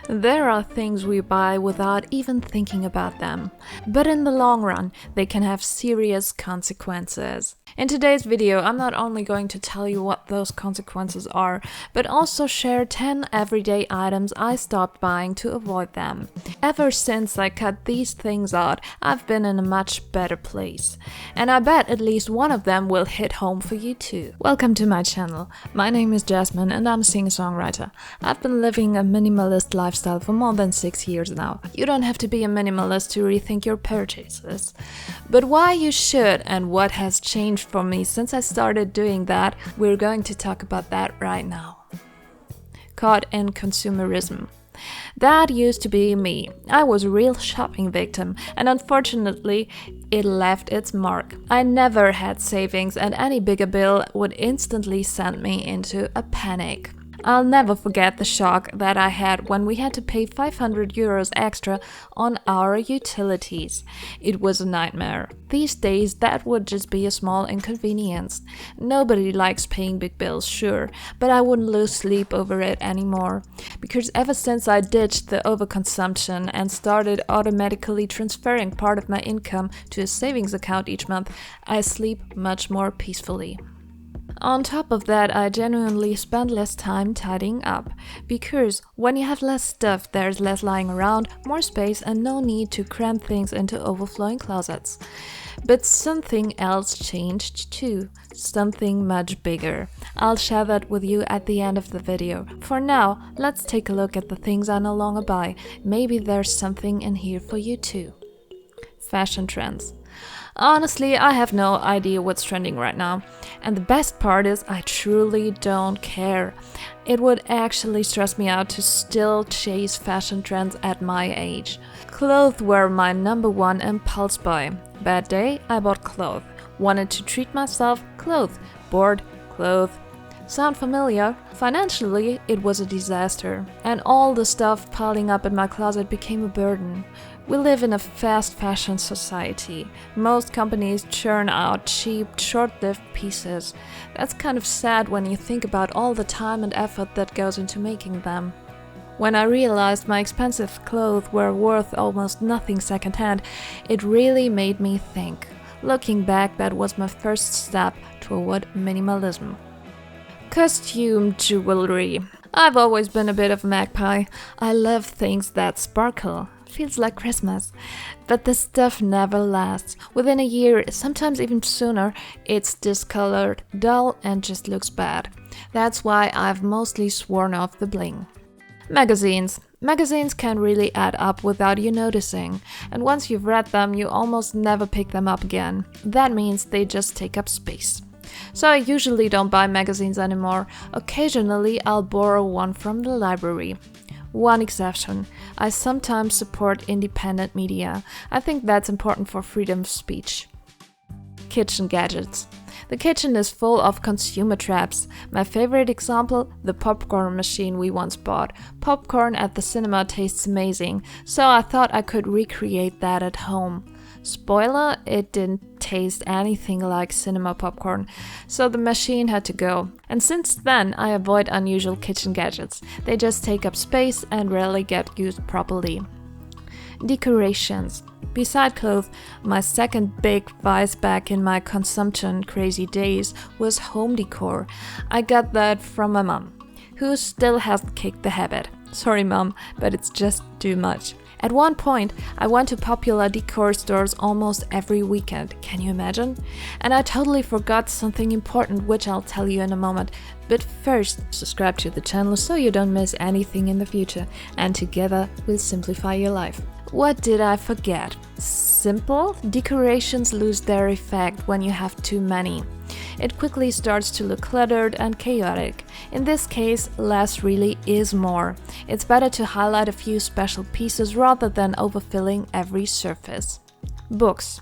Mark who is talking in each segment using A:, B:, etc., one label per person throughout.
A: There are things we buy without even thinking about them, but in the long run, they can have serious consequences. In today's video, I'm not only going to tell you what those consequences are, but also share 10 everyday items I stopped buying to avoid them. Ever since I cut these things out, I've been in a much better place. And I bet at least one of them will hit home for you too. Welcome to my channel. My name is Jasmine and I'm a singer-songwriter. I've been living a minimalist lifestyle for more than 6 years now. You don't have to be a minimalist to rethink your purchases. But why you should and what has changed for me since I started doing that, we're going to talk about that right now. Caught in consumerism. That used to be me. I was a real shopping victim, and unfortunately, it left its mark. I never had savings, and any bigger bill would instantly send me into a panic. I'll never forget the shock that I had when we had to pay 500 euros extra on our utilities. It was a nightmare. These days, that would just be a small inconvenience. Nobody likes paying big bills, sure, but I wouldn't lose sleep over it anymore. Because ever since I ditched the overconsumption and started automatically transferring part of my income to a savings account each month, I sleep much more peacefully. On top of that, I genuinely spend less time tidying up, because when you have less stuff, there's less lying around, more space, and no need to cram things into overflowing closets. But something else changed too, something much bigger. I'll share that with you at the end of the video. For now, let's take a look at the things I no longer buy. Maybe there's something in here for you too. Fashion trends. Honestly, I have no idea what's trending right now. And the best part is I truly don't care. It would actually stress me out to still chase fashion trends at my age. Clothes were my number one impulse buy. Bad day, I bought clothes. Wanted to treat myself, clothes. Bored, clothes. Sound familiar? Financially, it was a disaster, and all the stuff piling up in my closet became a burden. We live in a fast fashion society. Most companies churn out cheap, short-lived pieces. That's kind of sad when you think about all the time and effort that goes into making them. When I realized my expensive clothes were worth almost nothing secondhand, it really made me think. Looking back, that was my first step toward minimalism. Costume jewelry. I've always been a bit of a magpie. I love things that sparkle. Feels like Christmas. But this stuff never lasts. Within a year, sometimes even sooner, it's discolored, dull, and just looks bad. That's why I've mostly sworn off the bling. Magazines. Magazines can really add up without you noticing, and once you've read them, you almost never pick them up again. That means they just take up space. So I usually don't buy magazines anymore. Occasionally, I'll borrow one from the library. One exception, I sometimes support independent media. I think that's important for freedom of speech. Kitchen gadgets. The kitchen is full of consumer traps. My favorite example, the popcorn machine we once bought. Popcorn at the cinema tastes amazing, so I thought I could recreate that at home. Spoiler, it didn't taste anything like cinema popcorn, so the machine had to go. And since then, I avoid unusual kitchen gadgets. They just take up space and rarely get used properly. Decorations. Beside clothes, my second big vice back in my consumption crazy days was home decor. I got that from my mom, who still hasn't kicked the habit. Sorry mom, but it's just too much. At one point, I went to popular decor stores almost every weekend. Can you imagine? And I totally forgot something important, which I'll tell you in a moment. But first, subscribe to the channel so you don't miss anything in the future. And together, we'll simplify your life. What did I forget? Simple, decorations lose their effect when you have too many. It quickly starts to look cluttered and chaotic. In this case, less really is more. It's better to highlight a few special pieces rather than overfilling every surface. Books.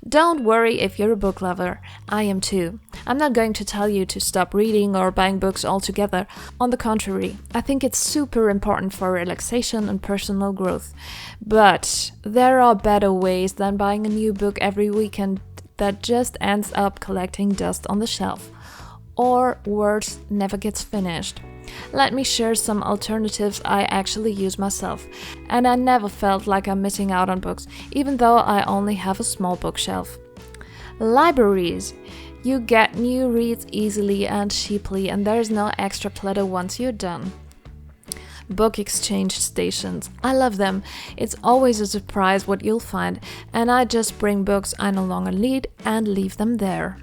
A: Don't worry if you're a book lover. I am too. I'm not going to tell you to stop reading or buying books altogether. On the contrary, I think it's super important for relaxation and personal growth. But there are better ways than buying a new book every weekend that just ends up collecting dust on the shelf. Or worse, never gets finished. Let me share some alternatives I actually use myself, and I never felt like I'm missing out on books, even though I only have a small bookshelf. Libraries. You get new reads easily and cheaply, and there's no extra clutter once you're done. Book exchange stations. I love them. It's always a surprise what you'll find, and I just bring books I no longer need and leave them there.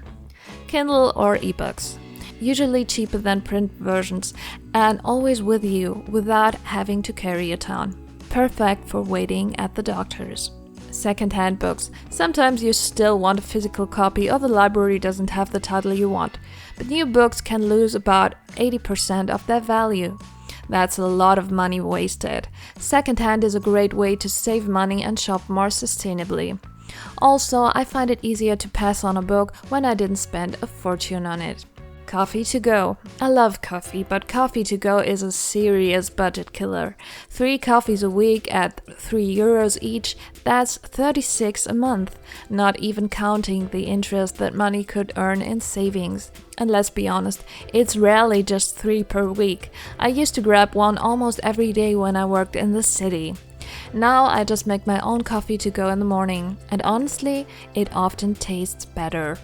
A: Kindle or ebooks. Usually cheaper than print versions and always with you without having to carry a ton. Perfect for waiting at the doctor's. Second-hand books. Sometimes you still want a physical copy or the library doesn't have the title you want, but new books can lose about 80% of their value. That's a lot of money wasted. Second-hand is a great way to save money and shop more sustainably. Also, I find it easier to pass on a book when I didn't spend a fortune on it. Coffee to go. I love coffee, but coffee to go is a serious budget killer. 3 coffees a week at €3 each, that's 36 a month, not even counting the interest that money could earn in savings. And let's be honest, it's rarely just 3 per week. I used to grab one almost every day when I worked in the city. Now I just make my own coffee to go in the morning, and honestly, it often tastes better.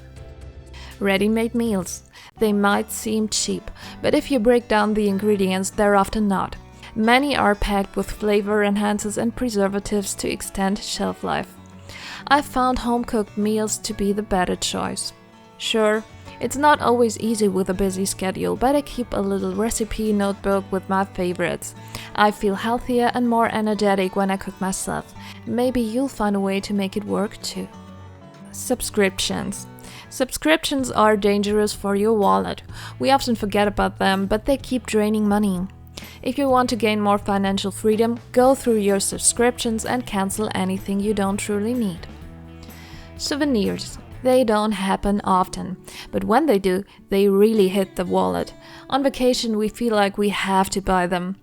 A: Ready-made meals. They might seem cheap, but if you break down the ingredients, they're often not. Many are packed with flavor enhancers and preservatives to extend shelf life. I found home-cooked meals to be the better choice. Sure, it's not always easy with a busy schedule, but I keep a little recipe notebook with my favorites. I feel healthier and more energetic when I cook myself. Maybe you'll find a way to make it work too. Subscriptions. Subscriptions are dangerous for your wallet. We often forget about them, but they keep draining money. If you want to gain more financial freedom, go through your subscriptions and cancel anything you don't truly need. Souvenirs. They don't happen often, but when they do, they really hit the wallet. On vacation, we feel like we have to buy them.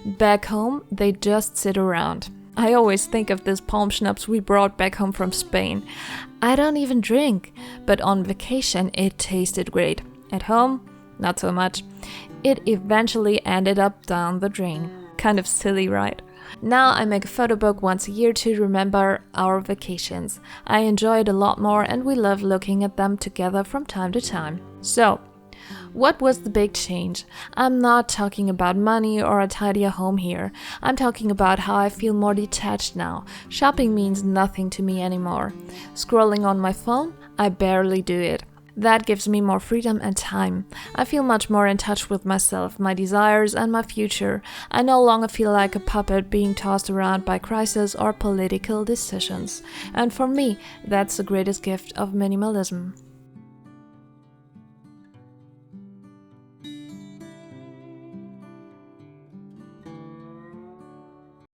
A: Back home, they just sit around. I always think of this palm schnapps we brought back home from Spain. I don't even drink, but on vacation it tasted great. At home, not so much. It eventually ended up down the drain. Kind of silly, right? Now I make a photo book once a year to remember our vacations. I enjoy it a lot more and we love looking at them together from time to time. So, what was the big change? I'm not talking about money or a tidier home here. I'm talking about how I feel more detached now. Shopping means nothing to me anymore. Scrolling on my phone, I barely do it. That gives me more freedom and time. I feel much more in touch with myself, my desires, and my future. I no longer feel like a puppet being tossed around by crisis or political decisions. And for me, that's the greatest gift of minimalism.